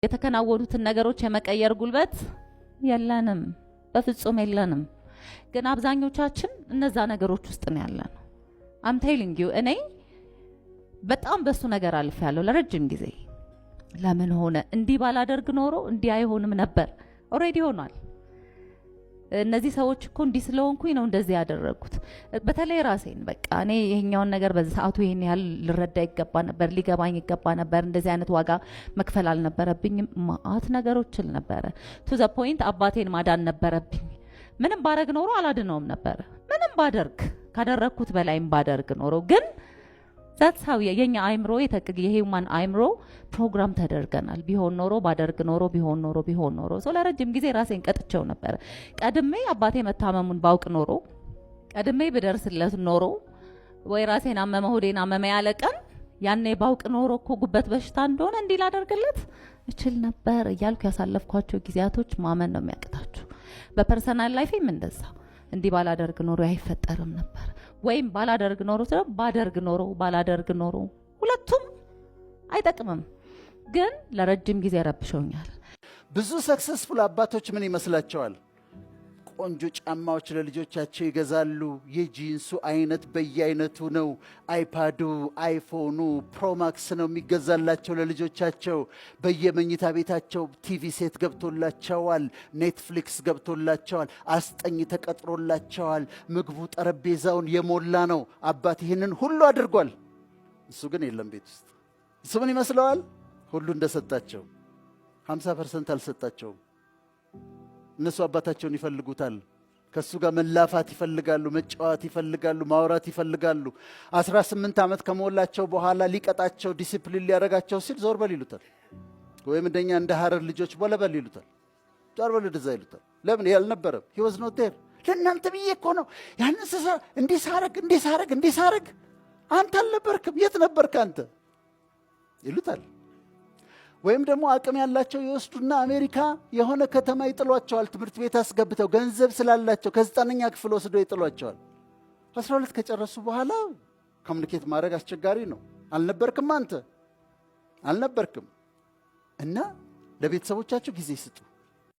የተከናወኑትን ነገሮች የመቀየር ጉልበት የለንም፣ በፍጹም የለንም። ግን አብዛኞቻችን እነዛ ነገሮች ውስጥ ነው ያለነው። አም ቴሊንግ ዩ እኔ በጣም በሱ ነገር አልፌያለሁ ለረጅም ጊዜ። ለምን ሆነ እንዲህ ባላደርግ ኖሮ እንዲህ አይሆንም ነበር። ኦሬዲ ሆኗል። እነዚህ ሰዎች እኮ እንዲህ ስለሆንኩኝ ነው እንደዚህ ያደረጉት። በተለይ ራሴን በቃ እኔ ይሄኛውን ነገር በዚህ ሰዓቱ ይሄን ያህል ልረዳ ይገባ ነበር፣ ሊገባኝ ይገባ ነበር፣ እንደዚህ አይነት ዋጋ መክፈል አልነበረብኝም። ማአት ነገሮችል ነበር። ቱ ዘ ፖይንት አባቴን ማዳን ነበረብኝ። ምንም ባደርግ ኖሮ አላድነውም ነበር። ምንም ባደርግ ካደረኩት በላይም ባደርግ ኖሮ ግን that's how የኛ አይምሮ የሂውማን አይምሮ ፕሮግራም ተደርገናል። ቢሆን ኖሮ ባደርግ ኖሮ ቢሆን ኖሮ ለረጅም ጊዜ ራሴን ቀጥቼው ነበር። ቀድሜ አባቴ መታመሙን ባውቅ ኖሮ፣ ቀድሜ ብደርስለት ኖሮ፣ ወይ ራሴን አመመ ሆዴን አመመ ያለቀን ያኔ ባውቅ ኖሮ እኮ ጉበት በሽታ እንደሆነ እንዲህ ላደርግለት እችል ነበር እያልኩ ያሳለፍኳቸው ጊዜያቶች ማመን ነው የሚያቅታችሁ። በፐርሰናል ላይፌም እንደዛ እንዲህ ባላደርግ ኖሮ አይፈጠርም ነበር፣ ወይም ባላደርግ ኖሮ ባላደርግ ኖሮ ሁለቱም አይጠቅምም። ግን ለረጅም ጊዜ ረብሸውኛል። ብዙ ሰክሰስፉል አባቶች ምን ይመስላቸዋል? ቆንጆ ጫማዎች ለልጆቻቸው ይገዛሉ። የጂንሱ አይነት በየአይነቱ ነው። አይፓዱ፣ አይፎኑ፣ ፕሮማክስ ነው የሚገዛላቸው ለልጆቻቸው። በየመኝታ ቤታቸው ቲቪ ሴት ገብቶላቸዋል፣ ኔትፍሊክስ ገብቶላቸዋል፣ አስጠኝ ተቀጥሮላቸዋል። ምግቡ ጠረጴዛውን የሞላ ነው። አባት ይህንን ሁሉ አድርጓል። እሱ ግን የለም ቤት ውስጥ። እሱ ምን ይመስለዋል? ሁሉ እንደሰጣቸው 50% አልሰጣቸውም። እነሱ አባታቸውን ይፈልጉታል። ከሱ ጋር መላፋት ይፈልጋሉ፣ መጫወት ይፈልጋሉ፣ ማውራት ይፈልጋሉ። 18 ዓመት ከሞላቸው በኋላ ሊቀጣቸው ዲሲፕሊን ሊያረጋቸው ሲል ዞር በል ይሉታል። ወይም እንደኛ እንደ ሐረር ልጆች ቦለበል ይሉታል። ዞር በል ወደዛ ይሉታል። ለምን ያልነበረም he was not there። ለእናንተ ብዬ እኮ ነው ያንን እንዲህ ሳረግ አንተ አልነበርክም፣ የት ነበርክ አንተ ይሉታል። ወይም ደግሞ አቅም ያላቸው ይወስዱና አሜሪካ የሆነ ከተማ ይጥሏቸዋል። ትምህርት ቤት አስገብተው ገንዘብ ስላላቸው ከ9ኛ ክፍል ወስደው ይጥሏቸዋል። 12 ከጨረሱ በኋላ ኮሙኒኬት ማድረግ አስቸጋሪ ነው። አልነበርክም አንተ አልነበርክም። እና ለቤተሰቦቻችሁ ጊዜ ስጡ።